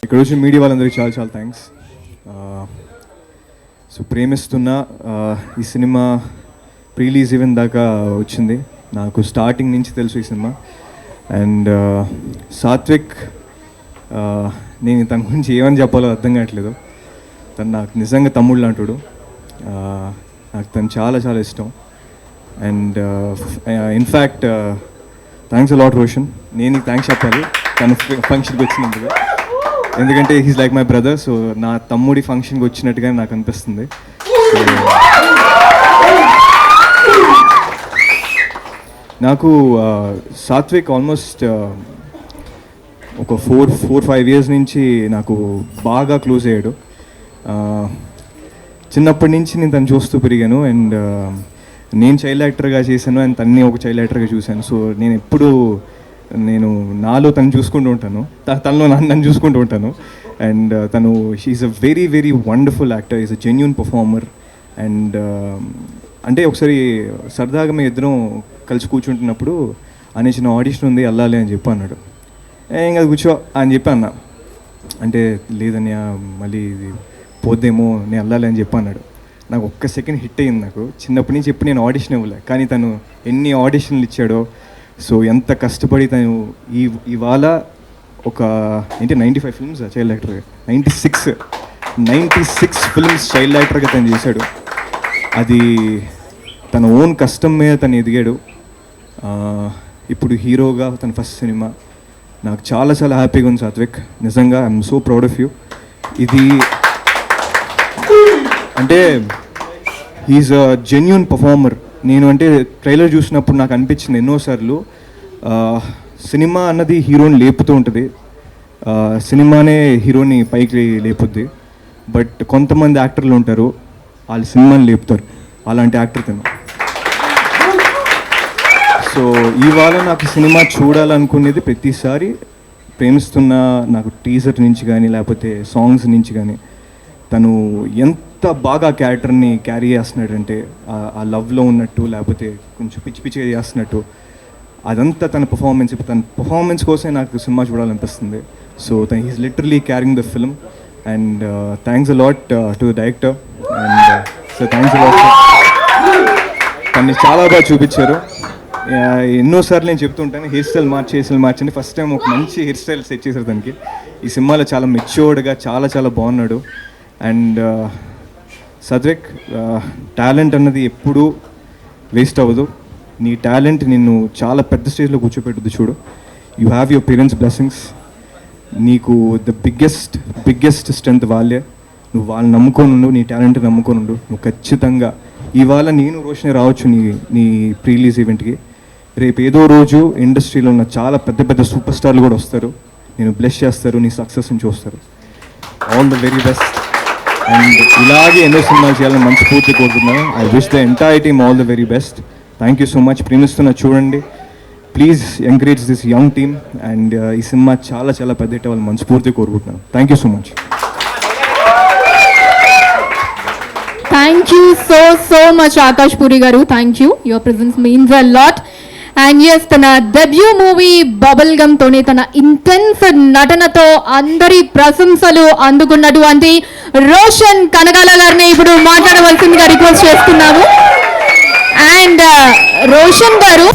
ఇక్కడ వచ్చిన మీడియా వాళ్ళందరికీ చాలా చాలా థ్యాంక్స్. సో ప్రేమిస్తున్న ఈ సినిమా ప్రీలీజ్ ఈవెంట్ దాకా వచ్చింది. నాకు స్టార్టింగ్ నుంచి తెలుసు ఈ సినిమా. అండ్ సాత్విక్, నేను తన గురించి ఏమని చెప్పాలో అర్థం కావట్లేదు. తను నాకు నిజంగా తమ్ముళ్ళు అంటాడు. నాకు తను చాలా చాలా ఇష్టం. And in fact thanks a lot Roshan. నేను నీకు థ్యాంక్స్ చెప్పాలి తన ఫంక్షన్కి వచ్చినందుకు. ఎందుకంటే he's like my brother. So నా తమ్ముడి ఫంక్షన్కి వచ్చినట్టుగా నాకు అనిపిస్తుంది. నాకు సాత్విక్ ఆల్మోస్ట్ ఒక 4-5 years నుంచి నాకు బాగా క్లోజ్ అయ్యాడు. చిన్నప్పటి నుంచి నేను తను చూస్తూ పెరిగాను. అండ్ నేను చైల్డ్ యాక్టర్గా చేశాను అండ్ తన్ని ఒక చైల్డ్ యాక్టర్గా చూశాను. సో నేను నాలో తను చూసుకుంటూ ఉంటాను, తనలో నన్ను చూసుకుంటూ ఉంటాను. అండ్ తను she is a very very wonderful actor, is a genuine performer. And అంటే ఒకసారి సరదాగా మేము ఇద్దరం కలిసి కూర్చుంటున్నప్పుడు అనే చిన్న ఆడిషన్ ఉంది వెళ్ళాలి అని చెప్పి అన్నాడు. ఏం కాదు కూర్చో అని చెప్పి అన్నా. అంటే లేదని మళ్ళీ ఇది పోద్దేమో నేను వెళ్ళాలి అని చెప్పి అన్నాడు. నాకు ఒక్క సెకండ్ హిట్ అయ్యింది. నాకు చిన్నప్పటి నుంచి ఎప్పుడు నేను ఆడిషన్ ఇవ్వలే, కానీ తను ఎన్ని ఆడిషన్లు ఇచ్చాడో. సో ఎంత కష్టపడి తను ఇవాళ ఒక 95 ఫిల్మ్స్ చైల్డ్ యాక్టర్గా, 96 ఫిల్మ్స్ చైల్డ్ యాక్టర్గా తను చేశాడు. అది తన ఓన్ కష్టం మీద తను ఎదిగాడు. ఇప్పుడు హీరోగా తన ఫస్ట్ సినిమా. నాకు చాలా చాలా హ్యాపీగా ఉంది సాత్విక్, నిజంగా I'm so proud of you. ఇది అంటే హీఈస్ అ జెన్యూన్ పర్ఫార్మర్. నేను అంటే ట్రైలర్ చూసినప్పుడు నాకు అనిపించింది ఎన్నోసార్లు, సినిమా అన్నది హీరోని లేపుతూ ఉంటుంది, సినిమానే హీరోని పైకి లేపుద్ది. బట్ కొంతమంది యాక్టర్లు ఉంటారు వాళ్ళు సినిమాని లేపుతారు, అలాంటి యాక్టర్ తను. సో ఇవాళ నాకు సినిమా చూడాలనుకునేది ప్రతిసారి ప్రేమిస్తున్న నాకు టీజర్ నుంచి కానీ లేకపోతే సాంగ్స్ నుంచి కానీ తను ఎంత బాగా క్యారెక్టర్ని క్యారీ చేస్తున్నాడంటే ఆ లవ్లో ఉన్నట్టు లేకపోతే కొంచెం పిచ్చి పిచ్చిగా చేస్తున్నట్టు అదంతా తన పర్ఫార్మెన్స్. ఇప్పుడు తన పర్ఫార్మెన్స్ కోసమే నాకు సినిమా చూడాలనిపిస్తుంది. సో తను he's literally carrying the film. And thanks a lot to the director. And so thanks a lot. తన్ని చాలా బాగా చూపించారు. ఎన్నోసార్లు నేను చెప్తుంటాను హెయిర్ స్టైల్ మార్చండి. ఫస్ట్ టైం ఒక మంచి హెయిర్ స్టైల్ సెట్ చేశారు తనకి. ఈ సినిమాలో చాలా మెచ్యూర్డ్గా చాలా చాలా బాగున్నాడు. అండ్ సాత్విక్, టాలెంట్ అన్నది ఎప్పుడూ వేస్ట్ అవ్వదు. నీ టాలెంట్ నిన్ను చాలా పెద్ద స్టేజ్లో కూర్చోపెట్టుద్ది చూడు. You have your parents blessings. నీకు ద బిగ్గెస్ట్ స్ట్రెంత్ వాళ్ళే. నువ్వు వాళ్ళని నమ్ముకొని ఉండు, నీ టాలెంట్ నమ్ముకొని ఉండు. నువ్వు ఖచ్చితంగా ఇవాళ నేను రోషని రావచ్చు నీ ప్రీలీజ్ ఈవెంట్కి. రేపు ఏదో రోజు ఇండస్ట్రీలో ఉన్న చాలా పెద్ద పెద్ద సూపర్ స్టార్లు కూడా వస్తారు, నేను బ్లెస్ చేస్తారు, నీ సక్సెస్ని చూస్తారు. All the very best. And ఇలాగే ఎన్నో సినిమాలు చేయాలని మనస్ఫూర్తి కోరుతున్నాను. I wish the entire team all the very best. Thank you so much. ప్రేమిస్తున్న చూడండి, please encourage this young team. And ఈ సినిమా చాలా చాలా పెద్ద హిట్ అవ్వాలని మనస్ఫూర్తి కోరుకుంటున్నాను. Thank you so much. Thank you so much Akash Puri garu. Thank you. Your presence means a lot. And yes, tana debut movie Bubblegum tone tana intense natanato andari prasansalu andukunnatuvanti Roshan Kanagala garni ipudu maatladavaల్సిందిగా request చేస్తున్నాము. And Roshan garu